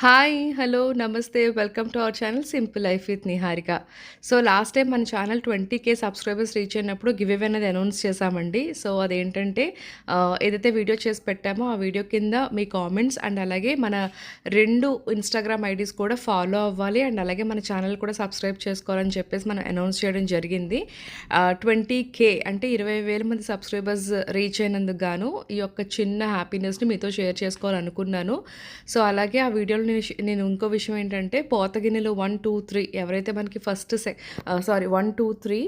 Hi! Hello! నమస్తే. Welcome to our channel simple life with Niharika. So, last time మన channel 20,000 subscribers reach అయినప్పుడు give away అనేది announce చేశామండి. So, అదేంటంటే ఏదైతే వీడియో చేసి పెట్టామో ఆ వీడియో కింద మీ కామెంట్స్ అండ్ అలాగే మన 2 ఇన్‌స్టాగ్రామ్ ఐడీస్ కూడా ఫాలో అవ్వాలి. అండ్ అలాగే మన ఛానల్ కూడా సబ్స్క్రైబ్ చేసుకోవాలని చెప్పేసి మనం అనౌన్స్ చేయడం జరిగింది. 20,000 అంటే 20,000 మంది సబ్స్క్రైబర్స్ రీచ్ అయినందుకు గాను ఈ యొక్క చిన్న హ్యాపీనెస్‌ని మీతో షేర్ చేసుకోవాలనుకున్నాను. సో, అలాగే ఆ వీడియోలో నేను ఇంకో విషయం ఏంటంటే పోతగిన్నెలు 1, 2, 3 ఎవరైతే మనకి ఫస్ట్ 1, 2, 3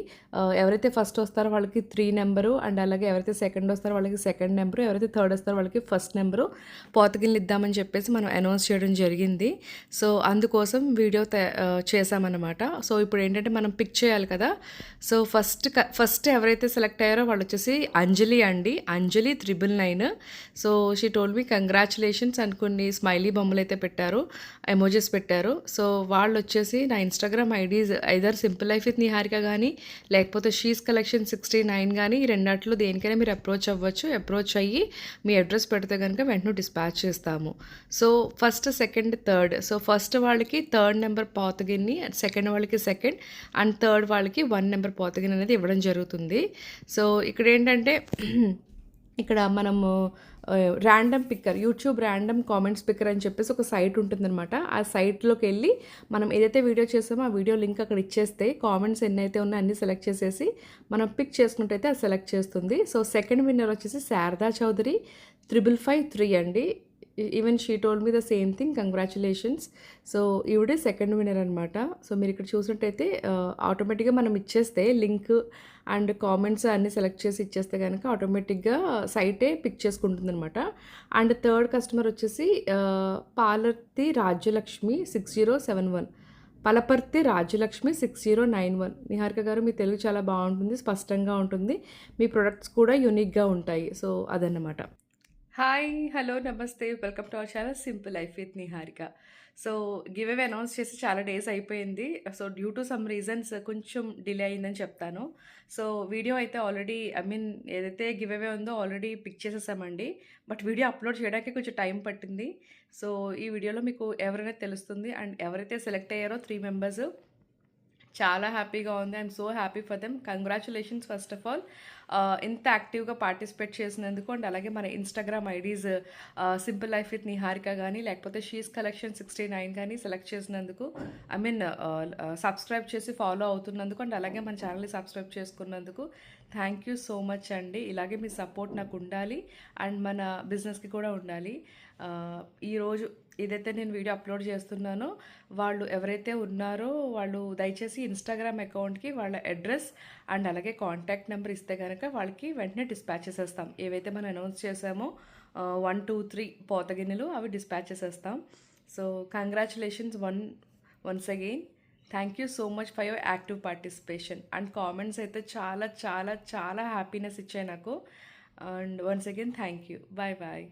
ఎవరైతే ఫస్ట్ వస్తారో వాళ్ళకి 3 నెంబరు అండ్ అలాగే ఎవరైతే సెకండ్ వస్తారో వాళ్ళకి సెకండ్ నెంబరు, ఎవరైతే థర్డ్ వస్తారో వాళ్ళకి ఫస్ట్ నెంబరు పోతగిన్నెలు ఇద్దామని చెప్పేసి మనం అనౌన్స్ చేయడం జరిగింది. సో, అందుకోసం వీడియో చేశామన్నమాట. సో, ఇప్పుడు ఏంటంటే మనం పిక్ చేయాలి కదా. సో, ఫస్ట్ ఎవరైతే సెలెక్ట్ అయ్యారో వాళ్ళు వచ్చేసి అంజలి అండి. అంజలి 999. So, she told me congratulations అని కొన్ని స్మైలీ బొమ్మలు అయితే పెట్టారు, ఎమోజెస్ పెట్టారు. సో, వాళ్ళు వచ్చేసి నా Instagram IDs either simple life with Niharika కానీ లేకపోతే షీస్ కలెక్షన్ 69 కానీ ఈ రెండిట్లో దేనికైనా మీరు అప్రోచ్ అవ్వచ్చు. అప్రోచ్ అయ్యి మీ అడ్రస్ పెడితే కనుక వెంటనే డిస్పాచ్ చేస్తాము. So, first, second, third. So, first వాళ్ళకి థర్డ్ నెంబర్ పోతగిన్ని, సెకండ్ వాళ్ళకి సెకండ్ అండ్ థర్డ్ వాళ్ళకి 1 నెంబర్ పోతగిన్ని అనేది ఇవ్వడం జరుగుతుంది. సో, ఇక్కడ ఏంటంటే ఇక్కడ మనము random picker, YouTube random comments picker అని చెప్పేసి ఒక సైట్ ఉంటుందన్నమాట. ఆ సైట్లోకి వెళ్ళి మనం ఏదైతే వీడియో చేసామో ఆ వీడియో లింక్ అక్కడ ఇచ్చేస్తే కామెంట్స్ ఎన్నైతే ఉన్నాయో అన్నీ సెలెక్ట్ చేసేసి మనం పిక్ చేసుకుంటైతే అది సెలెక్ట్ చేస్తుంది. సో, సెకండ్ విన్నర్ వచ్చేసి శారదా చౌదరి 5553 అండి. Even she told me the same thing, congratulations. So, ఈవిడే సెకండ్ విన్నర్ అనమాట. సో, మీరు ఇక్కడ చూసినట్టయితే ఆటోమేటిక్గా మనం ఇచ్చేస్తే లింక్ అండ్ కామెంట్స్ అన్నీ సెలెక్ట్ చేసి ఇచ్చేస్తే కనుక ఆటోమేటిక్గా సైటే పిక్ చేసుకుంటుంది అనమాట. అండ్ థర్డ్ కస్టమర్ వచ్చేసి పాలర్తి రాజ్యలక్ష్మి 6071, పలపర్తి రాజ్యలక్ష్మి 6091. నిహారిక గారు మీ తెలుగు చాలా బాగుంటుంది, స్పష్టంగా ఉంటుంది, మీ ప్రొడక్ట్స్ కూడా యూనిక్గా ఉంటాయి. సో, అదన్నమాట. హాయ్! హలో! నమస్తే. Welcome to our channel simple life with Niharika. So, give away announce చేసి చాలా డేస్ అయిపోయింది. So, due to some reasons కొంచెం డిలే అయిందని చెప్తాను. సో, వీడియో అయితే ఆల్రెడీ ఏదైతే గివ్ అవే ఉందో ఆల్రెడీ పిక్ చేసేసామండి. బట్ వీడియో అప్లోడ్ చేయడానికి కొంచెం టైం పట్టింది. సో, ఈ వీడియోలో మీకు ఎవరైనా తెలుస్తుంది. అండ్ ఎవరైతే సెలెక్ట్ అయ్యారో 3 మెంబర్స్ చాలా హ్యాపీగా ఉంది. I'm so happy for them. Congratulations first of all ఇంత యాక్టివ్గా పార్టిసిపేట్ చేసినందుకు. అండ్ అలాగే మన Instagram IDs simple life with Niharika కానీ లేకపోతే షీస్ కలెక్షన్ 69 కానీ సెలెక్ట్ చేసినందుకు, సబ్స్క్రైబ్ చేసి ఫాలో అవుతున్నందుకు అండ్ అలాగే మన ఛానల్ని సబ్స్క్రైబ్ చేసుకున్నందుకు థ్యాంక్ యూ సో మచ్ అండి. ఇలాగే మీ సపోర్ట్ నాకు ఉండాలి అండ్ మన బిజినెస్కి కూడా ఉండాలి. ఈరోజు ఏదైతే నేను వీడియో అప్లోడ్ చేస్తున్నానో వాళ్ళు ఎవరైతే ఉన్నారో వాళ్ళు దయచేసి ఇన్స్టాగ్రామ్ అకౌంట్కి వాళ్ళ అడ్రస్ అండ్ అలాగే కాంటాక్ట్ నెంబర్ ఇస్తే కనుక వాళ్ళకి వెంటనే డిస్పాచ్ చేసేస్తాం. ఏవైతే మనం అనౌన్స్ చేసామో 1, 2, 3 పోతగిన్నెలు అవి డిస్పాచ్ చేసేస్తాం. So, congratulations once again. Thank you so much for your active participation and comments అయితే చాలా చాలా చాలా హ్యాపీనెస్ ఇచ్చాయి నాకు. And once again thank you. Bye bye.